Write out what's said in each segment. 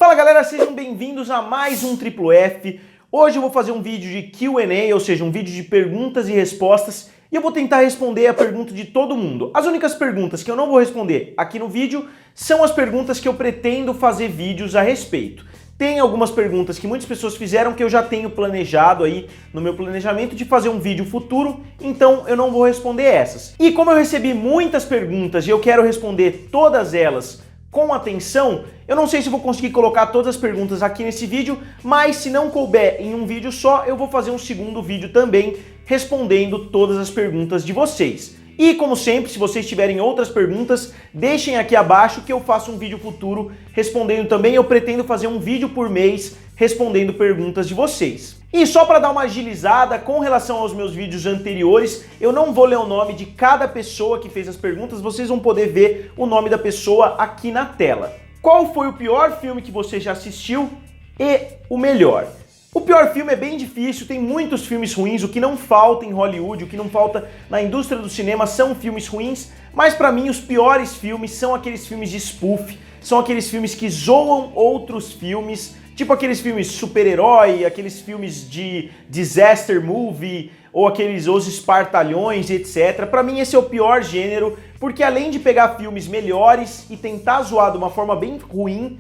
Fala galera, sejam bem-vindos a mais um Triplo F. Hoje eu vou fazer um vídeo de Q&A, ou seja, um vídeo de perguntas e respostas, e eu vou tentar responder a pergunta de todo mundo. As únicas perguntas que eu não vou responder aqui no vídeo são as perguntas que eu pretendo fazer vídeos a respeito. Tem algumas perguntas que muitas pessoas fizeram que eu já tenho planejado aí no meu planejamento de fazer um vídeo futuro, então eu não vou responder essas. E como eu recebi muitas perguntas e eu quero responder todas elas com atenção, eu não sei se eu vou conseguir colocar todas as perguntas aqui nesse vídeo, mas se não couber em um vídeo só, eu vou fazer um segundo vídeo também respondendo todas as perguntas de vocês. E como sempre, se vocês tiverem outras perguntas, deixem aqui abaixo que eu faço um vídeo futuro respondendo também. Eu pretendo fazer um vídeo por mês respondendo perguntas de vocês. E só para dar uma agilizada com relação aos meus vídeos anteriores, eu não vou ler o nome de cada pessoa que fez as perguntas, vocês vão poder ver o nome da pessoa aqui na tela. Qual foi o pior filme que você já assistiu e o melhor? O pior filme é bem difícil, tem muitos filmes ruins, o que não falta em Hollywood, o que não falta na indústria do cinema são filmes ruins, mas pra mim os piores filmes são aqueles filmes de spoof, são aqueles filmes que zoam outros filmes, tipo aqueles filmes super-herói, aqueles filmes de disaster movie, ou aqueles Os Espartalhões, etc. Pra mim esse é o pior gênero, porque além de pegar filmes melhores e tentar zoar de uma forma bem ruim,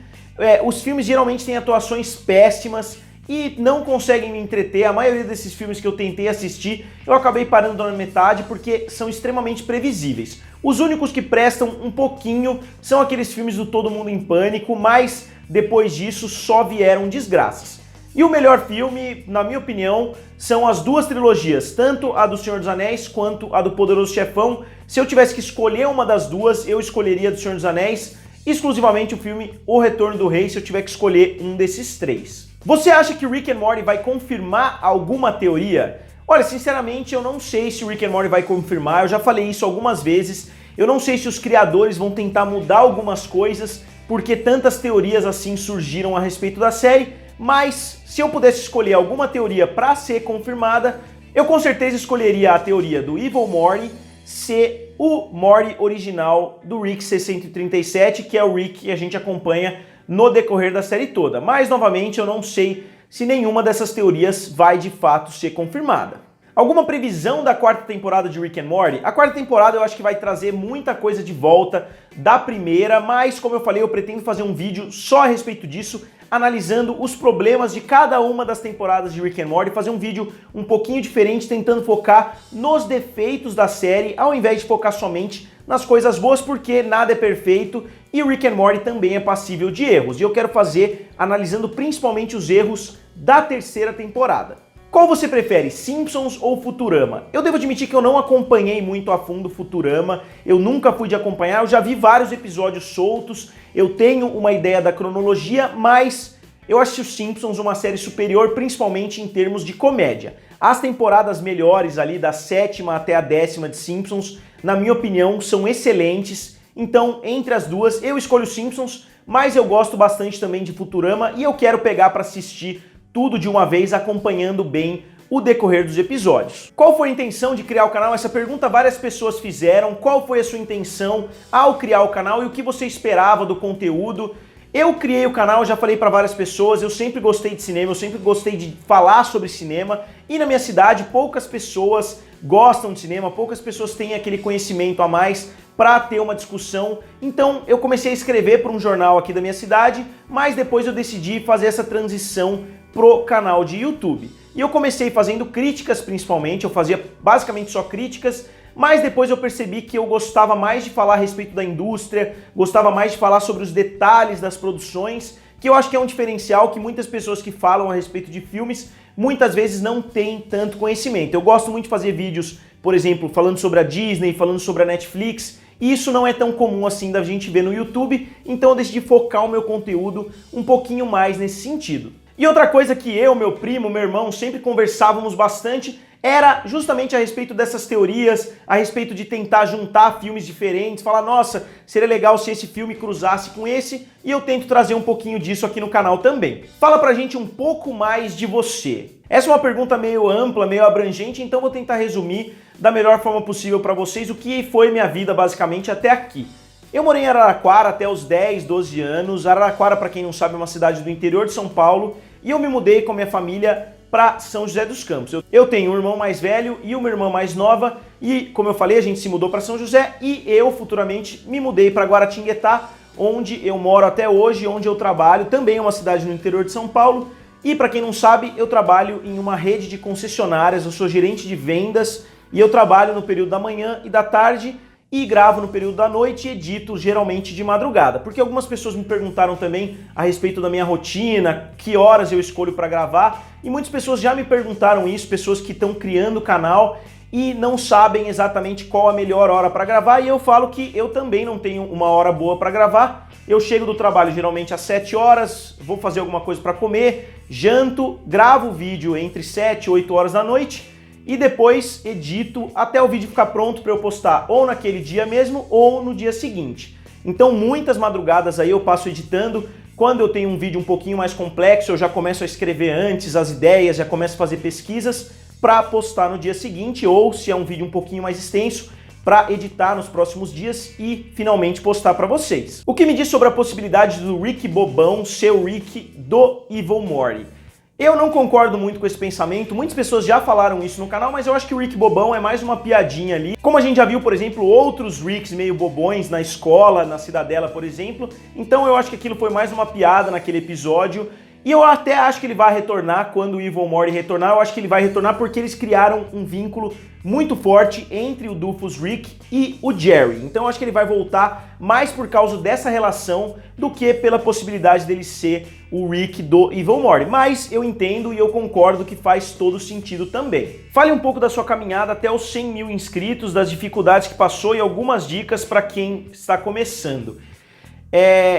os filmes geralmente têm atuações péssimas, e não conseguem me entreter. A maioria desses filmes que eu tentei assistir, eu acabei parando na metade porque são extremamente previsíveis. Os únicos que prestam um pouquinho são aqueles filmes do Todo Mundo em Pânico, mas depois disso só vieram desgraças. E o melhor filme, na minha opinião, são as duas trilogias, tanto a do Senhor dos Anéis quanto a do Poderoso Chefão. Se eu tivesse que escolher uma das duas, eu escolheria a do Senhor dos Anéis, exclusivamente o filme O Retorno do Rei, se eu tiver que escolher um desses três. Você acha que Rick and Morty vai confirmar alguma teoria? Olha, sinceramente, eu não sei se o Rick and Morty vai confirmar, eu já falei isso algumas vezes, eu não sei se os criadores vão tentar mudar algumas coisas, porque tantas teorias assim surgiram a respeito da série, mas se eu pudesse escolher alguma teoria para ser confirmada, eu com certeza escolheria a teoria do Evil Morty ser o Morty original do Rick C-137, que é o Rick que a gente acompanha no decorrer da série toda. Mas, novamente, eu não sei se nenhuma dessas teorias vai de fato ser confirmada. Alguma previsão da quarta temporada de Rick and Morty? A quarta temporada eu acho que vai trazer muita coisa de volta da primeira, mas, como eu falei, eu pretendo fazer um vídeo só a respeito disso, analisando os problemas de cada uma das temporadas de Rick and Morty, fazer um vídeo um pouquinho diferente, tentando focar nos defeitos da série, ao invés de focar somente nas coisas boas, porque nada é perfeito e Rick and Morty também é passível de erros. E eu quero fazer analisando principalmente os erros da terceira temporada. Qual você prefere, Simpsons ou Futurama? Eu devo admitir que eu não acompanhei muito a fundo Futurama, eu nunca fui de acompanhar, eu já vi vários episódios soltos, eu tenho uma ideia da cronologia, mas eu acho os Simpsons uma série superior, principalmente em termos de comédia. As temporadas melhores ali, da 7ª até a 10ª de Simpsons, na minha opinião, são excelentes. Então, entre as duas, eu escolho Simpsons, mas eu gosto bastante também de Futurama e eu quero pegar para assistir tudo de uma vez, acompanhando bem o decorrer dos episódios. Qual foi a intenção de criar o canal? Essa pergunta várias pessoas fizeram. Qual foi a sua intenção ao criar o canal e o que você esperava do conteúdo? Eu criei o canal, já falei para várias pessoas, eu sempre gostei de cinema, eu sempre gostei de falar sobre cinema e na minha cidade poucas pessoas gostam de cinema, poucas pessoas têm aquele conhecimento a mais para ter uma discussão. Então eu comecei a escrever para um jornal aqui da minha cidade, mas depois eu decidi fazer essa transição pro canal de YouTube. E eu comecei fazendo críticas principalmente, eu fazia basicamente só críticas, mas depois eu percebi que eu gostava mais de falar a respeito da indústria, gostava mais de falar sobre os detalhes das produções, que eu acho que é um diferencial que muitas pessoas que falam a respeito de filmes muitas vezes não têm tanto conhecimento. Eu gosto muito de fazer vídeos, por exemplo, falando sobre a Disney, falando sobre a Netflix, e isso não é tão comum assim da gente ver no YouTube, então eu decidi focar o meu conteúdo um pouquinho mais nesse sentido. E outra coisa que eu, meu primo, meu irmão sempre conversávamos bastante era justamente a respeito dessas teorias, a respeito de tentar juntar filmes diferentes, falar, nossa, seria legal se esse filme cruzasse com esse, e eu tento trazer um pouquinho disso aqui no canal também. Fala pra gente um pouco mais de você. Essa é uma pergunta meio ampla, meio abrangente, então vou tentar resumir da melhor forma possível pra vocês o que foi minha vida basicamente até aqui. Eu morei em Araraquara até os 10, 12 anos. Araraquara, para quem não sabe, é uma cidade do interior de São Paulo. E eu me mudei com a minha família para São José dos Campos. Eu tenho um irmão mais velho e uma irmã mais nova. E, como eu falei, a gente se mudou para São José e eu, futuramente, me mudei para Guaratinguetá, onde eu moro até hoje, onde eu trabalho. Também é uma cidade no interior de São Paulo. E, para quem não sabe, eu trabalho em uma rede de concessionárias. Eu sou gerente de vendas e eu trabalho no período da manhã e da tarde. E gravo no período da noite e edito geralmente de madrugada. Porque algumas pessoas me perguntaram também a respeito da minha rotina, que horas eu escolho para gravar. E muitas pessoas já me perguntaram isso, pessoas que estão criando o canal e não sabem exatamente qual a melhor hora para gravar. E eu falo que eu também não tenho uma hora boa para gravar. Eu chego do trabalho geralmente às 7 horas, vou fazer alguma coisa para comer, janto, gravo o vídeo entre 7 e 8 horas da noite. E depois edito até o vídeo ficar pronto para eu postar ou naquele dia mesmo ou no dia seguinte. Então muitas madrugadas aí eu passo editando. Quando eu tenho um vídeo um pouquinho mais complexo, eu já começo a escrever antes as ideias, já começo a fazer pesquisas para postar no dia seguinte, ou se é um vídeo um pouquinho mais extenso, para editar nos próximos dias e finalmente postar para vocês. O que me diz sobre a possibilidade do Rick Bobão ser o Rick do Evil Morty? Eu não concordo muito com esse pensamento, muitas pessoas já falaram isso no canal, mas eu acho que o Rick Bobão é mais uma piadinha ali. Como a gente já viu, por exemplo, outros Ricks meio bobões na escola, na Cidadela, por exemplo, então eu acho que aquilo foi mais uma piada naquele episódio. E eu até acho que ele vai retornar quando o Evil Morty retornar. Eu acho que ele vai retornar porque eles criaram um vínculo muito forte entre o Dufus Rick e o Jerry. Então eu acho que ele vai voltar mais por causa dessa relação do que pela possibilidade dele ser o Rick do Evil Morty. Mas eu entendo e eu concordo que faz todo sentido também. Fale um pouco da sua caminhada até os 100 mil inscritos, das dificuldades que passou e algumas dicas para quem está começando.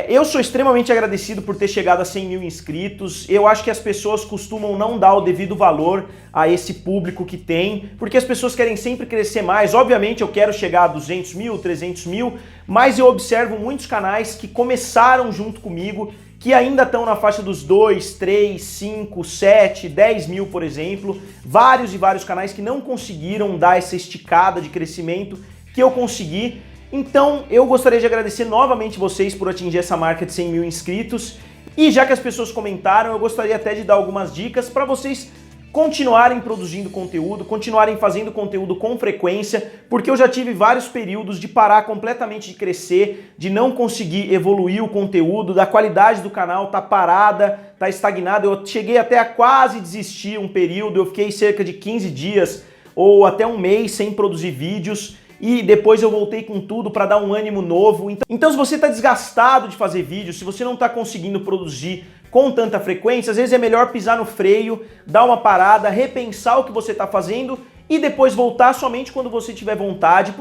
Eu sou extremamente agradecido por ter chegado a 100 mil inscritos. Eu acho que as pessoas costumam não dar o devido valor a esse público que tem, porque as pessoas querem sempre crescer mais. Obviamente eu quero chegar a 200 mil, 300 mil, mas eu observo muitos canais que começaram junto comigo, que ainda estão na faixa dos 2, 3, 5, 7, 10 mil, por exemplo. Vários e vários canais que não conseguiram dar essa esticada de crescimento que eu consegui. Então eu gostaria de agradecer novamente vocês por atingir essa marca de 100 mil inscritos. E já que as pessoas comentaram, eu gostaria até de dar algumas dicas para vocês continuarem produzindo conteúdo, continuarem fazendo conteúdo com frequência, porque eu já tive vários períodos de parar completamente de crescer, de não conseguir evoluir o conteúdo, da qualidade do canal tá parada, tá estagnada. Eu cheguei até a quase desistir um período, eu fiquei cerca de 15 dias ou até um mês sem produzir vídeos. E depois eu voltei com tudo para dar um ânimo novo. Então se você está desgastado de fazer vídeo, se você não está conseguindo produzir com tanta frequência, às vezes é melhor pisar no freio, dar uma parada, repensar o que você está fazendo e depois voltar somente quando você tiver vontade.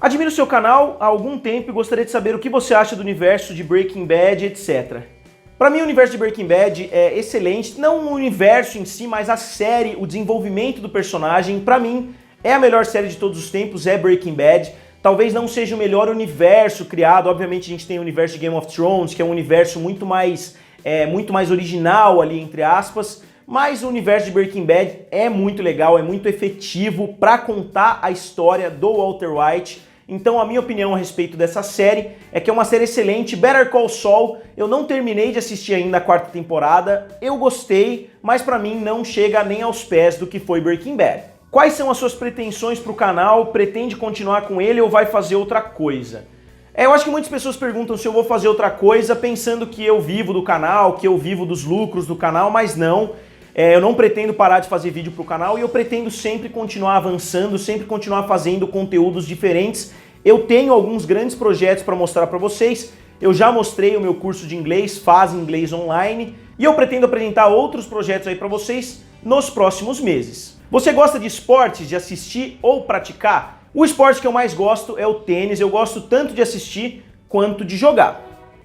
Admiro o seu canal há algum tempo e gostaria de saber o que você acha do universo de Breaking Bad, etc. Para mim o universo de Breaking Bad é excelente, não o universo em si, mas a série, o desenvolvimento do personagem, para mim é a melhor série de todos os tempos, é Breaking Bad. Talvez não seja o melhor universo criado, obviamente a gente tem o universo de Game of Thrones, que é um universo muito mais original ali, entre aspas, mas o universo de Breaking Bad é muito legal, é muito efetivo para contar a história do Walter White. Então a minha opinião a respeito dessa série é que é uma série excelente. Better Call Saul, eu não terminei de assistir ainda a 4ª temporada, eu gostei, mas para mim não chega nem aos pés do que foi Breaking Bad. Quais são as suas pretensões para o canal? Pretende continuar com ele ou vai fazer outra coisa? Eu acho que muitas pessoas perguntam se eu vou fazer outra coisa pensando que eu vivo do canal, que eu vivo dos lucros do canal, mas não. Eu não pretendo parar de fazer vídeo para o canal e eu pretendo sempre continuar avançando, sempre continuar fazendo conteúdos diferentes. Eu tenho alguns grandes projetos para mostrar para vocês. Eu já mostrei o meu curso de inglês, Faz Inglês Online, e eu pretendo apresentar outros projetos aí para vocês nos próximos meses. Você gosta de esportes, de assistir ou praticar? O esporte que eu mais gosto é o tênis, eu gosto tanto de assistir quanto de jogar.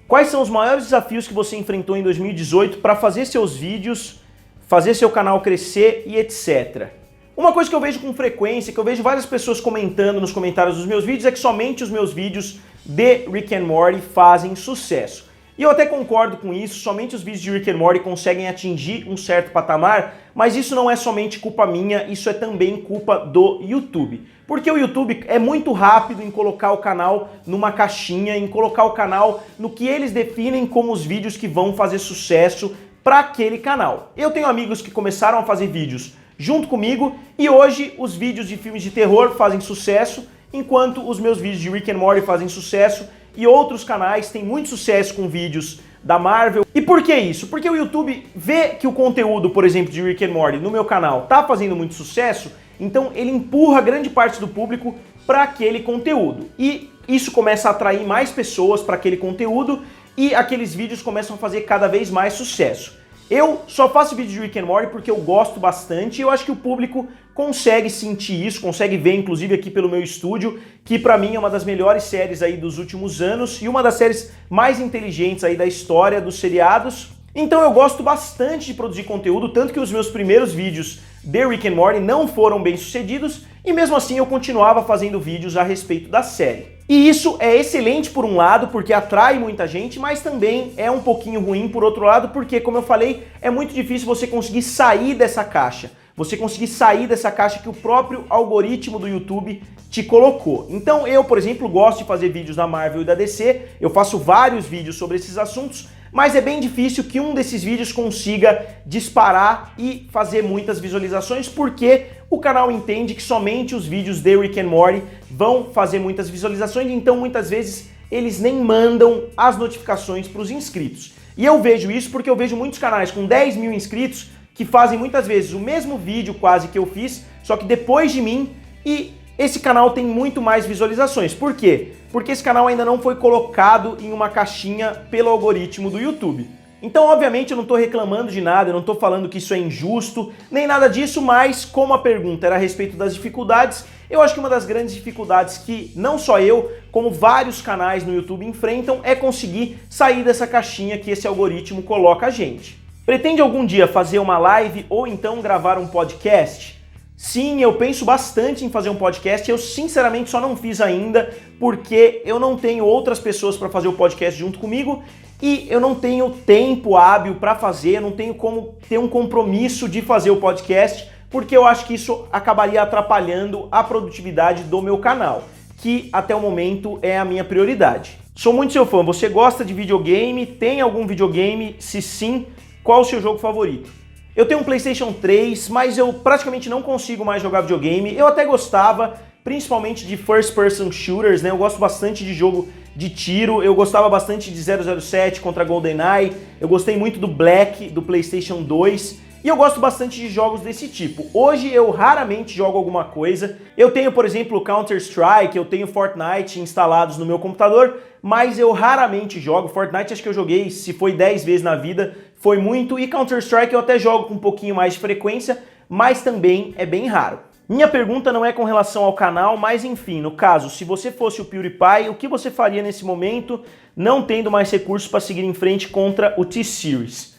Quais são os maiores desafios que você enfrentou em 2018 para fazer seus vídeos, fazer seu canal crescer e etc? Uma coisa que eu vejo com frequência, que eu vejo várias pessoas comentando nos comentários dos meus vídeos, é que somente os meus vídeos de Rick and Morty fazem sucesso. E eu até concordo com isso, somente os vídeos de Rick and Morty conseguem atingir um certo patamar, mas isso não é somente culpa minha, isso é também culpa do YouTube. Porque o YouTube é muito rápido em colocar o canal numa caixinha, em colocar o canal no que eles definem como os vídeos que vão fazer sucesso para aquele canal. Eu tenho amigos que começaram a fazer vídeos junto comigo e hoje os vídeos de filmes de terror fazem sucesso, enquanto os meus vídeos de Rick and Morty fazem sucesso e outros canais têm muito sucesso com vídeos da Marvel. E por que isso? Porque o YouTube vê que o conteúdo, por exemplo, de Rick and Morty no meu canal tá fazendo muito sucesso, então ele empurra grande parte do público para aquele conteúdo. E isso começa a atrair mais pessoas para aquele conteúdo e aqueles vídeos começam a fazer cada vez mais sucesso. Eu só faço vídeo de Rick and Morty porque eu gosto bastante e eu acho que o público consegue sentir isso, consegue ver inclusive aqui pelo meu estúdio, que pra mim é uma das melhores séries aí dos últimos anos e uma das séries mais inteligentes aí da história dos seriados. Então eu gosto bastante de produzir conteúdo, tanto que os meus primeiros vídeos de Rick and Morty não foram bem sucedidos e mesmo assim eu continuava fazendo vídeos a respeito da série. E isso é excelente por um lado, porque atrai muita gente, mas também é um pouquinho ruim por outro lado, porque, como eu falei, é muito difícil você conseguir sair dessa caixa. Você conseguir sair dessa caixa que o próprio algoritmo do YouTube te colocou. Então eu, por exemplo, gosto de fazer vídeos da Marvel e da DC, eu faço vários vídeos sobre esses assuntos, mas é bem difícil que um desses vídeos consiga disparar e fazer muitas visualizações, porque o canal entende que somente os vídeos de Rick and Morty vão fazer muitas visualizações, então muitas vezes eles nem mandam as notificações para os inscritos. E eu vejo isso porque eu vejo muitos canais com 10 mil inscritos que fazem muitas vezes o mesmo vídeo quase que eu fiz, só que depois de mim, e esse canal tem muito mais visualizações. Por quê? Porque esse canal ainda não foi colocado em uma caixinha pelo algoritmo do YouTube. Então, obviamente, eu não estou reclamando de nada, eu não estou falando que isso é injusto, nem nada disso, mas como a pergunta era a respeito das dificuldades, eu acho que uma das grandes dificuldades que não só eu, como vários canais no YouTube enfrentam é conseguir sair dessa caixinha que esse algoritmo coloca a gente. Pretende algum dia fazer uma live ou então gravar um podcast? Sim, eu penso bastante em fazer um podcast, eu sinceramente só não fiz ainda porque eu não tenho outras pessoas para fazer o podcast junto comigo e eu não tenho tempo hábil para fazer, eu não tenho como ter um compromisso de fazer o podcast, porque eu acho que isso acabaria atrapalhando a produtividade do meu canal, que até o momento é a minha prioridade. Sou muito seu fã, você gosta de videogame? Tem algum videogame? Se sim, qual o seu jogo favorito? Eu tenho um PlayStation 3, mas eu praticamente não consigo mais jogar videogame. Eu até gostava, principalmente de first person shooters, né? Eu gosto bastante de jogo de tiro, eu gostava bastante de 007 contra GoldenEye, eu gostei muito do Black, do PlayStation 2, e eu gosto bastante de jogos desse tipo. Hoje eu raramente jogo alguma coisa. Eu tenho, por exemplo, Counter-Strike, eu tenho Fortnite instalados no meu computador, mas eu raramente jogo. Fortnite acho que eu joguei, se foi 10 vezes na vida, foi muito, e Counter-Strike eu até jogo com um pouquinho mais de frequência, mas também é bem raro. Minha pergunta não é com relação ao canal, mas enfim, no caso, se você fosse o PewDiePie, o que você faria nesse momento, não tendo mais recursos para seguir em frente contra o T-Series?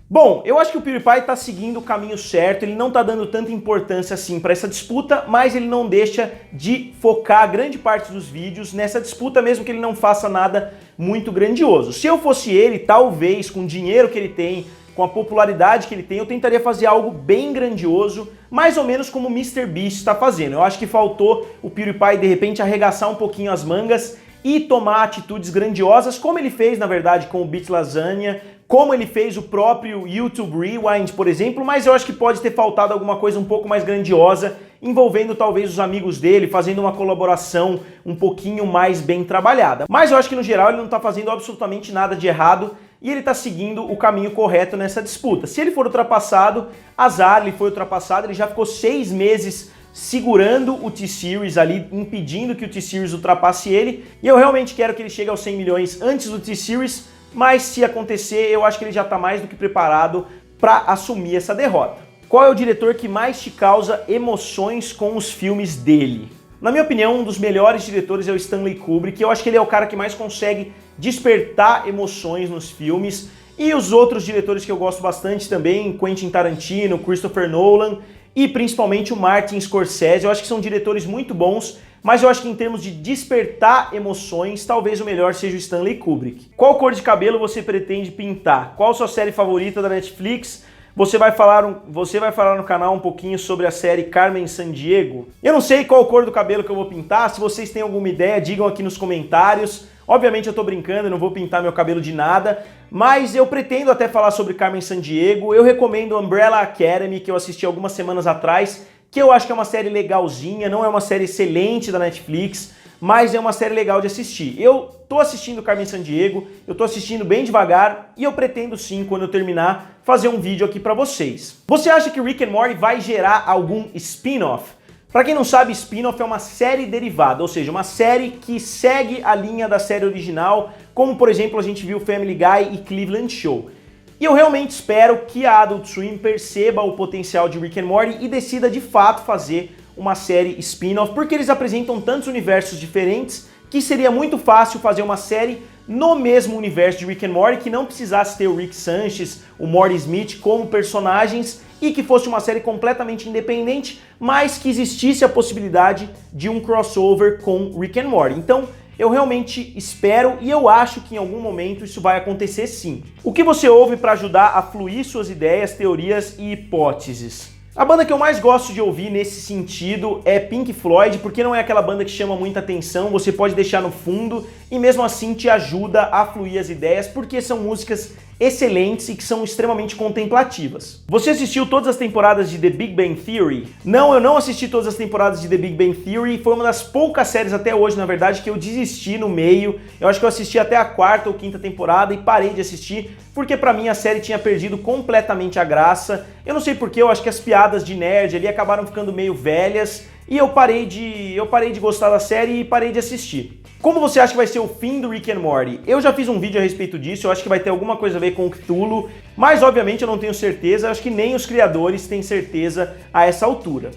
Bom, eu acho que o PewDiePie está seguindo o caminho certo, ele não está dando tanta importância assim para essa disputa, mas ele não deixa de focar grande parte dos vídeos nessa disputa, mesmo que ele não faça nada muito grandioso. Se eu fosse ele, talvez, com o dinheiro que ele tem, com a popularidade que ele tem, eu tentaria fazer algo bem grandioso, mais ou menos como o MrBeast está fazendo. Eu acho que faltou o PewDiePie, de repente, arregaçar um pouquinho as mangas e tomar atitudes grandiosas, como ele fez, na verdade, com o Beat Lasagna, como ele fez o próprio YouTube Rewind, por exemplo, mas eu acho que pode ter faltado alguma coisa um pouco mais grandiosa, envolvendo talvez os amigos dele, fazendo uma colaboração um pouquinho mais bem trabalhada. Mas eu acho que no geral ele não está fazendo absolutamente nada de errado e ele está seguindo o caminho correto nessa disputa. Se ele for ultrapassado, azar, ele foi ultrapassado, ele já ficou 6 meses segurando o T-Series ali, impedindo que o T-Series ultrapasse ele, e eu realmente quero que ele chegue aos 100 milhões antes do T-Series, mas se acontecer, eu acho que ele já está mais do que preparado para assumir essa derrota. Qual é o diretor que mais te causa emoções com os filmes dele? Na minha opinião, um dos melhores diretores é o Stanley Kubrick, eu acho que ele é o cara que mais consegue despertar emoções nos filmes, e os outros diretores que eu gosto bastante também, Quentin Tarantino, Christopher Nolan, e principalmente o Martin Scorsese, eu acho que são diretores muito bons, mas eu acho que em termos de despertar emoções, talvez o melhor seja o Stanley Kubrick. Qual cor de cabelo você pretende pintar? Qual sua série favorita da Netflix? você vai falar no canal um pouquinho sobre a série Carmen Sandiego. Eu não sei qual cor do cabelo que eu vou pintar, se vocês têm alguma ideia, digam aqui nos comentários. Obviamente eu tô brincando, eu não vou pintar meu cabelo de nada, mas eu pretendo até falar sobre Carmen Sandiego. Eu recomendo Umbrella Academy, que eu assisti algumas semanas atrás, que eu acho que é uma série legalzinha, não é uma série excelente da Netflix, mas é uma série legal de assistir. Eu tô assistindo Carmen Sandiego, eu tô assistindo bem devagar e eu pretendo sim, quando eu terminar, fazer um vídeo aqui pra vocês. Você acha que Rick and Morty vai gerar algum spin-off? Pra quem não sabe, spin-off é uma série derivada, ou seja, uma série que segue a linha da série original, como por exemplo a gente viu Family Guy e Cleveland Show. E eu realmente espero que a Adult Swim perceba o potencial de Rick and Morty e decida de fato fazer uma série spin-off, porque eles apresentam tantos universos diferentes que seria muito fácil fazer uma série no mesmo universo de Rick and Morty, que não precisasse ter o Rick Sanchez, o Morty Smith como personagens e que fosse uma série completamente independente, mas que existisse a possibilidade de um crossover com Rick and Morty. Então, eu realmente espero e eu acho que em algum momento isso vai acontecer sim. O que você ouve para ajudar a fluir suas ideias, teorias e hipóteses? A banda que eu mais gosto de ouvir nesse sentido é Pink Floyd, porque não é aquela banda que chama muita atenção, você pode deixar no fundo e mesmo assim te ajuda a fluir as ideias, porque são músicas excelentes e que são extremamente contemplativas. Você assistiu todas as temporadas de The Big Bang Theory? Não, eu não assisti todas as temporadas de The Big Bang Theory, foi uma das poucas séries até hoje, na verdade, que eu desisti no meio. Eu acho que eu assisti até a 4ª ou 5ª temporada e parei de assistir, porque pra mim a série tinha perdido completamente a graça. Eu não sei porquê, eu acho que as piadas de nerd ali acabaram ficando meio velhas e eu parei de gostar da série e parei de assistir. Como você acha que vai ser o fim do Rick and Morty? Eu já fiz um vídeo a respeito disso, eu acho que vai ter alguma coisa a ver com o Cthulhu, mas obviamente eu não tenho certeza, eu acho que nem os criadores têm certeza a essa altura.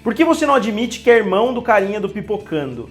Por que você não admite que é irmão do carinha do Pipocando?